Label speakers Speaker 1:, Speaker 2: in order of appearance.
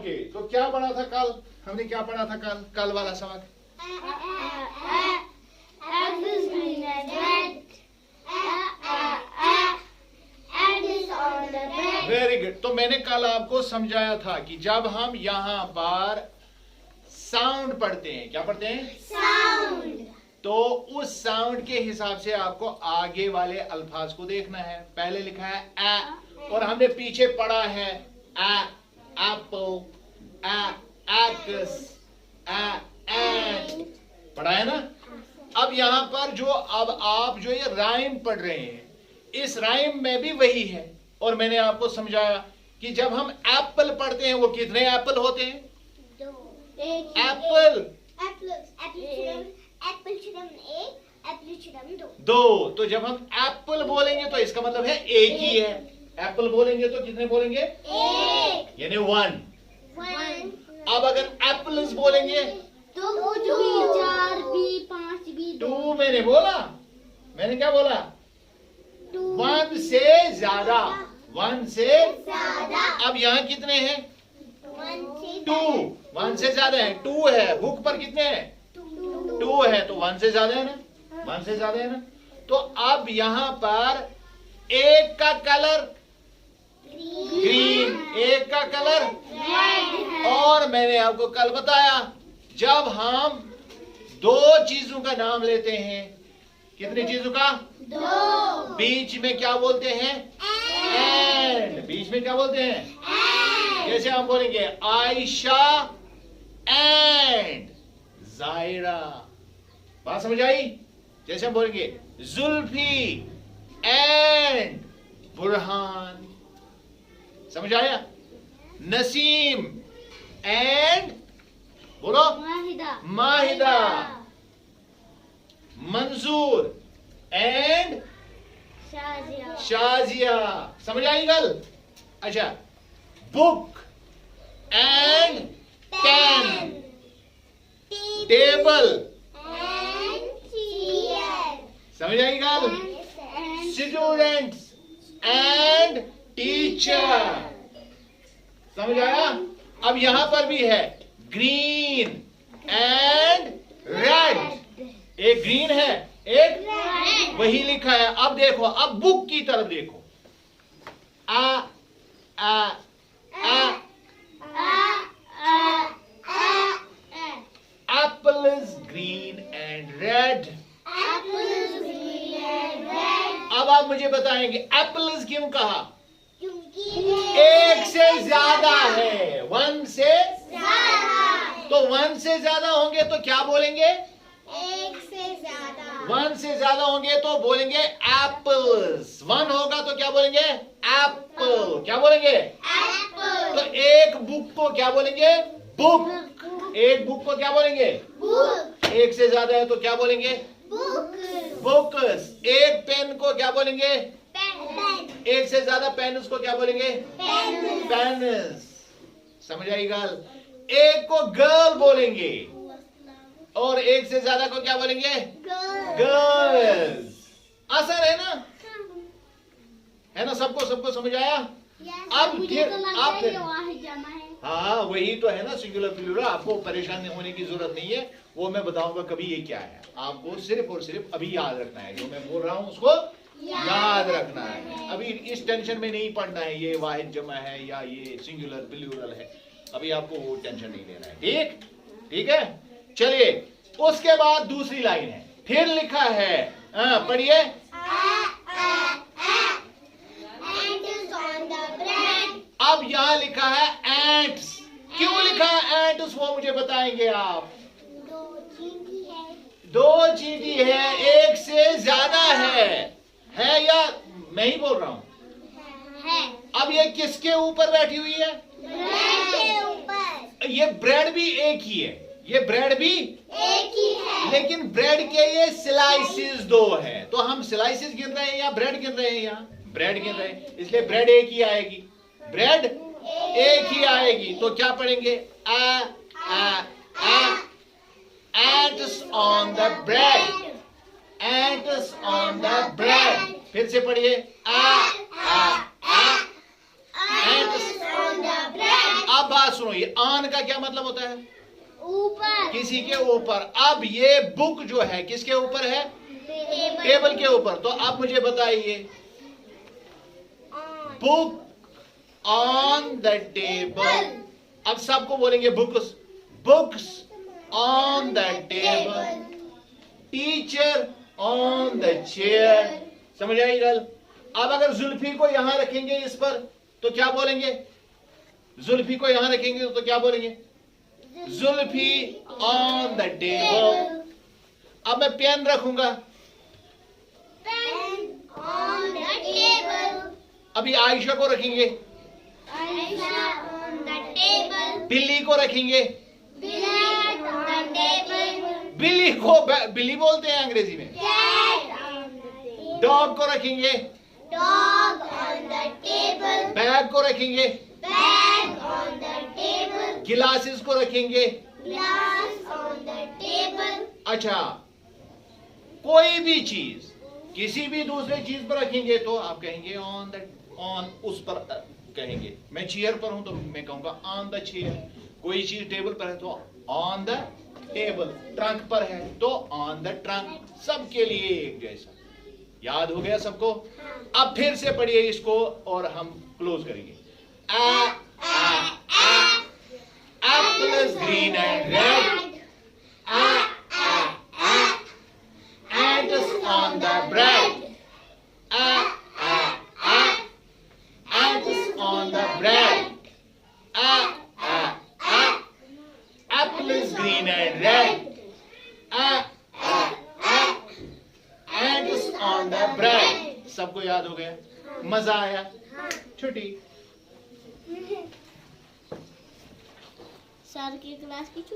Speaker 1: Okay, तो क्या पढ़ा था कल? हमने क्या पढ़ा था कल? कल वाला सवाल वेरी गुड। तो मैंने कल आपको समझाया था कि जब हम यहाँ पर साउंड पढ़ते हैं, क्या पढ़ते हैं?
Speaker 2: साउंड।
Speaker 1: तो उस साउंड के हिसाब से आपको आगे वाले अल्फाज को देखना है। पहले लिखा है ए और हमने पीछे पढ़ा है एप्पल, एक्स, एंट, पढ़ा है ना? अब यहाँ पर जो अब आप जो ये राइम पढ़ रहे हैं, इस राइम में भी वही है। और मैंने आपको समझाया कि जब हम एप्पल पढ़ते हैं वो कितने एप्पल होते हैं? एप्पल दो। तो जब हम एप्पल बोलेंगे तो इसका मतलब है एक ही है। एप्पल बोलेंगे तो कितने बोलेंगे?
Speaker 2: एक,
Speaker 1: यानी वन। अब अगर एप्पल्स बोलेंगे
Speaker 2: तो 2, 4 भी, 5 भी,
Speaker 1: 2 मैंने बोला, मैंने क्या बोला? 1 से ज्यादा, 1 से
Speaker 2: ज्यादा।
Speaker 1: अब यहाँ कितने हैं? 2, 1 से ज्यादा है, 2 है। बुक पर कितने हैं? 2 है, तो 1 से ज्यादा है ना? 1 से ज्यादा है ना? तो अब यहाँ पर एक का कलर ग्रीन, एक का कलर
Speaker 2: रेड।
Speaker 1: और मैंने आपको कल बताया जब हम 2 चीजों का नाम लेते हैं, कितनी चीजों का?
Speaker 2: 2।
Speaker 1: बीच में क्या बोलते हैं? एंड। बीच में क्या बोलते हैं? जैसे हम बोलेंगे आयशा एंड जायरा, बात समझ आई? जैसे हम बोलेंगे जुल्फी एंड बुरहान, समझ आया? नसीम एंड बोलो माहिदा, मंजूर एंड शाजिया, समझ आई गल? अच्छा, बुक एंड पेन, टेबल, समझ आई गल? स्टूडेंट्स एंड टीचर, समझ आया? अब यहां पर भी है ग्रीन एंड रेड। एक ग्रीन है, एक वही लिखा है। अब देखो, अब बुक की तरफ देखो। A apple is green and red. अब आप मुझे बताएंगे एप्पल्स क्यों कहा? एक से ज्यादा है, 1 से ज्यादा। तो 1 से ज्यादा होंगे तो क्या बोलेंगे?
Speaker 2: 1 से ज्यादा।
Speaker 1: 1 से ज्यादा होंगे तो बोलेंगे एप्पल्स। 1 होगा तो क्या बोलेंगे? एप्पल। क्या बोलेंगे?
Speaker 2: एप्पल।
Speaker 1: तो एक बुक को क्या बोलेंगे? बुक। एक बुक को क्या बोलेंगे?
Speaker 2: बुक।
Speaker 1: एक से ज्यादा है तो क्या बोलेंगे?
Speaker 2: बुक।
Speaker 1: बुक्स। एक पेन को क्या बोलेंगे?
Speaker 2: पेन।
Speaker 1: एक से ज्यादा पेन को क्या बोलेंगे?
Speaker 2: पेन।
Speaker 1: पेन्स। समझ आई गल? एक को गर्ल बोलेंगे और एक से ज्यादा को क्या बोलेंगे? गर्ल्स। आसान है ना? है ना? सबको समझ आया? अब फिर आप हाँ वही तो है ना, सिंगुलर प्लूरल। आपको परेशान होने की जरूरत नहीं है, वो मैं बताऊंगा कभी ये क्या है। आपको सिर्फ और सिर्फ अभी याद रखना है, जो मैं बोल रहा हूं उसको याद रखना है। अभी इस टेंशन में नहीं पड़ना है ये वाहिद जमा है या ये सिंगुलर प्लूरल है, अभी आपको वो टेंशन नहीं लेना है। ठीक? ठीक है, चलिए। उसके बाद दूसरी लाइन है, फिर लिखा है, पढ़िए। अब यहां लिखा है एंट्स। क्यों लिखा है एंट्स, वो मुझे बताएंगे आप? 2 चींटी है, एक से ज्यादा है या मैं ही बोल रहा हूं? अब ये किसके ऊपर बैठी हुई है?
Speaker 2: ब्रेड के ऊपर।
Speaker 1: ये ब्रेड भी एक ही है, ये ब्रेड भी
Speaker 2: एक ही है,
Speaker 1: लेकिन ब्रेड के ये स्लाइसेस 2 है। तो हम स्लाइसेस गिन रहे हैं या ब्रेड गिन रहे हैं? यहाँ ब्रेड गिन रहे हैं, इसलिए ब्रेड एक ही आएगी। ब्रेड एक ही आएगी। तो क्या पढ़ेंगे? ants on the bread, ants on the bread। फिर से पढ़िए, ants
Speaker 2: on the bread।
Speaker 1: अब बात सुनो, ये ऑन का क्या मतलब होता है?
Speaker 2: ऊपर,
Speaker 1: किसी के ऊपर। अब ये बुक जो है किसके ऊपर है? टेबल के ऊपर। तो अब मुझे बताइए, बुक ऑन द टेबल। अब सबको बोलेंगे books, books on the table, teacher on the chair. समझ आई गल? अब अगर जुल्फी को यहां रखेंगे इस पर तो क्या बोलेंगे? जुल्फी को यहां रखेंगे तो क्या बोलेंगे? Zulfi on the table. अब मैं पेन रखूंगा,
Speaker 2: पेन ऑन द टेबल।
Speaker 1: अभी आयशा को रखेंगे,
Speaker 2: आयशा ऑन द टेबल।
Speaker 1: बिल्ली को रखेंगे,
Speaker 2: बिली ऑन द टेबल।
Speaker 1: बिल्ली को बिल्ली बोलते हैं अंग्रेजी में।
Speaker 2: Cat on the table.
Speaker 1: Dog को रखेंगे,
Speaker 2: dog on the table.
Speaker 1: Bag को रखेंगे,
Speaker 2: bag on the table.
Speaker 1: Glasses को रखेंगे।
Speaker 2: Glass on the table.
Speaker 1: अच्छा, कोई भी चीज किसी भी दूसरे चीज पर रखेंगे तो आप कहेंगे ऑन द, ऑन उस पर कहेंगे। मैं चेयर पर हूं तो मैं कहूंगा ऑन द चेयर। कोई चीज टेबल पर है तो ऑन द टेबल। ट्रंक पर है तो ऑन द ट्रंक। सबके लिए एक जैसा। याद हो गया सबको? अब फिर से पढ़िए इसको और हम क्लोज करेंगे। Apple is green and red. Ant is on the bread. Ant is on the bread. Apple is green and red. Ant is on the bread. सबको याद हो गया? मजा आया? छुट्टी।
Speaker 2: सर की क्लास की छुट्टी।